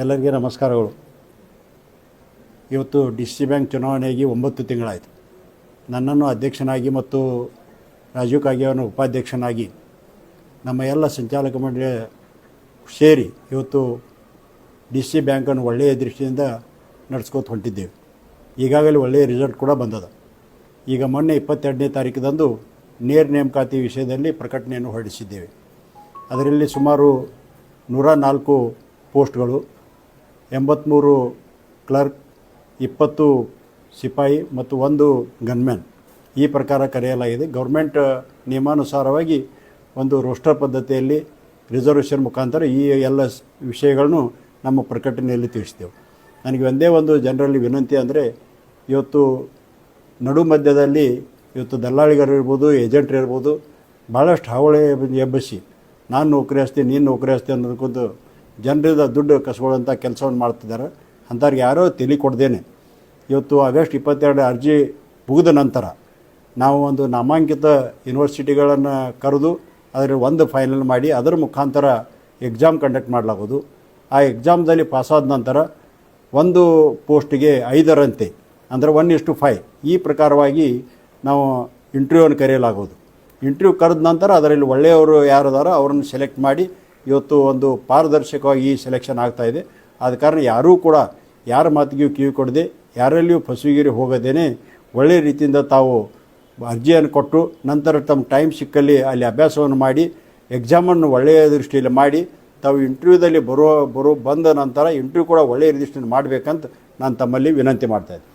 ಎಲ್ಲರಿಗೆ ನಮಸ್ಕಾರಗಳು. ಇವತ್ತು ಡಿ.ಸಿ ಬ್ಯಾಂಕ್ ಚುನಾವಣೆಯಾಗಿ 9 ತಿಂಗಳಾಯಿತು. ನನ್ನನ್ನು ಅಧ್ಯಕ್ಷನಾಗಿ ಮತ್ತು ರಾಜೀವ್ ಕಾಗೆಯವರನ್ನು ಉಪಾಧ್ಯಕ್ಷನಾಗಿ ನಮ್ಮ ಎಲ್ಲ ಸಂಚಾಲಕ ಮಂಡಳಿ ಸೇರಿ ಇವತ್ತು ಡಿ.ಸಿ ಬ್ಯಾಂಕನ್ನು ಒಳ್ಳೆಯ ದೃಷ್ಟಿಯಿಂದ ನಡೆಸ್ಕೋತ ಹೊಂಟಿದ್ದೇವೆ. ಈಗಾಗಲೇ ಒಳ್ಳೆಯ ರಿಸಲ್ಟ್ ಕೂಡ ಬಂದದ. ಈಗ ಮೊನ್ನೆ 22ನೇ ತಾರೀಕದಂದು ನೇರ ನೇಮಕಾತಿ ವಿಷಯದಲ್ಲಿ ಪ್ರಕಟಣೆಯನ್ನು ಹೊರಡಿಸಿದ್ದೇವೆ. ಅದರಲ್ಲಿ ಸುಮಾರು 104 ಪೋಸ್ಟ್ಗಳು, 83 ಕ್ಲರ್ಕ್, 20 ಸಿಪಾಯಿ ಮತ್ತು 1 ಗನ್ಮ್ಯಾನ್ ಈ ಪ್ರಕಾರ ಕರೆಯಲಾಗಿದೆ. ಗೌರ್ಮೆಂಟ್ ನಿಯಮಾನುಸಾರವಾಗಿ ಒಂದು ರೋಸ್ಟರ್ ಪದ್ಧತಿಯಲ್ಲಿ ರಿಸರ್ವೇಷನ್ ಮುಖಾಂತರ ಈ ಎಲ್ಲ ವಿಷಯಗಳನ್ನು ನಮ್ಮ ಪ್ರಕಟಣೆಯಲ್ಲಿ ತಿಳಿಸ್ತೇವೆ. ನನಗೆ ಒಂದೇ ಒಂದು ಜನರಲ್ಲಿ ವಿನಂತಿ ಅಂದರೆ, ಇವತ್ತು ನಡು ಮಧ್ಯದಲ್ಲಿ ಇವತ್ತು ದಲ್ಲಾಳಿಗರಿರ್ಬೋದು, ಏಜೆಂಟ್ರು ಇರ್ಬೋದು, ಭಾಳಷ್ಟು ಹಾವಳಿ ಎಬ್ಬಿಸಿ ನಾನು ನೌಕರಿ ಹಚ್ತೀನಿ, ನೀನು ನೌಕರಿ ಹಚ್ತೀನಿ ಅನ್ನೋದಕ್ಕೊಂದು ಜನರಿಂದ ದುಡ್ಡು ಕಸ್ಕೊಳ್ಳೋಂಥ ಕೆಲಸವನ್ನು ಮಾಡ್ತಿದ್ದಾರೆ. ಅಂಥವ್ರಿಗೆ ಯಾರೋ ತಲೆ ಕೊಡ್ದೇನೆ ಇವತ್ತು ಆಗಸ್ಟ್ 22 ಅರ್ಜಿ ಮುಗಿದ ನಂತರ ನಾವು ಒಂದು ನಾಮಾಂಕಿತ ಯೂನಿವರ್ಸಿಟಿಗಳನ್ನು ಕರೆದು ಅದರ ಒಂದು ಫೈನಲ್ ಮಾಡಿ ಅದರ ಮುಖಾಂತರ ಎಕ್ಸಾಮ್ ಕಂಡಕ್ಟ್ ಮಾಡಲಾಗೋದು. ಆ ಎಕ್ಸಾಮ್ದಲ್ಲಿ ಪಾಸಾದ ನಂತರ ಒಂದು ಪೋಸ್ಟಿಗೆ 5ರಂತೆ ಅಂದರೆ 1:5 ಈ ಪ್ರಕಾರವಾಗಿ ನಾವು ಇಂಟರ್ವ್ಯೂವನ್ನು ಕರೆಯಲಾಗೋದು. ಇಂಟರ್ವ್ಯೂ ಕರೆದ ನಂತರ ಅದರಲ್ಲಿ ಒಳ್ಳೆಯವರು ಯಾರದಾರೋ ಅವರನ್ನು ಸೆಲೆಕ್ಟ್ ಮಾಡಿ ಇವತ್ತು ಒಂದು ಪಾರದರ್ಶಕವಾಗಿ ಈ ಸೆಲೆಕ್ಷನ್ ಆಗ್ತಾಯಿದೆ. ಆದ ಕಾರಣ ಯಾರೂ ಕೂಡ ಯಾರ ಮಾತಿಗೂ ಕಿವಿ ಕೊಡದೆ, ಯಾರಲ್ಲಿಯೂ ಫಸುವಿಗಿರಿ ಹೋಗದೇನೆ ಒಳ್ಳೆಯ ರೀತಿಯಿಂದ ತಾವು ಅರ್ಜಿಯನ್ನು ಕೊಟ್ಟು ನಂತರ ತಮ್ಮ ಟೈಮ್ ಸಿಕ್ಕಲ್ಲಿ ಅಲ್ಲಿ ಅಭ್ಯಾಸವನ್ನು ಮಾಡಿ ಎಕ್ಸಾಮನ್ನು ಒಳ್ಳೆಯ ದೃಷ್ಟಿಯಲ್ಲಿ ಮಾಡಿ ತಾವು ಇಂಟರ್ವ್ಯೂದಲ್ಲಿ ಬಂದ ನಂತರ ಇಂಟರ್ವ್ಯೂ ಕೂಡ ಒಳ್ಳೆಯ ದೃಷ್ಟಿಯಲ್ಲಿ ಮಾಡಬೇಕಂತ ನಾನು ತಮ್ಮಲ್ಲಿ ವಿನಂತಿ ಮಾಡ್ತಾಯಿದ್ದೆ.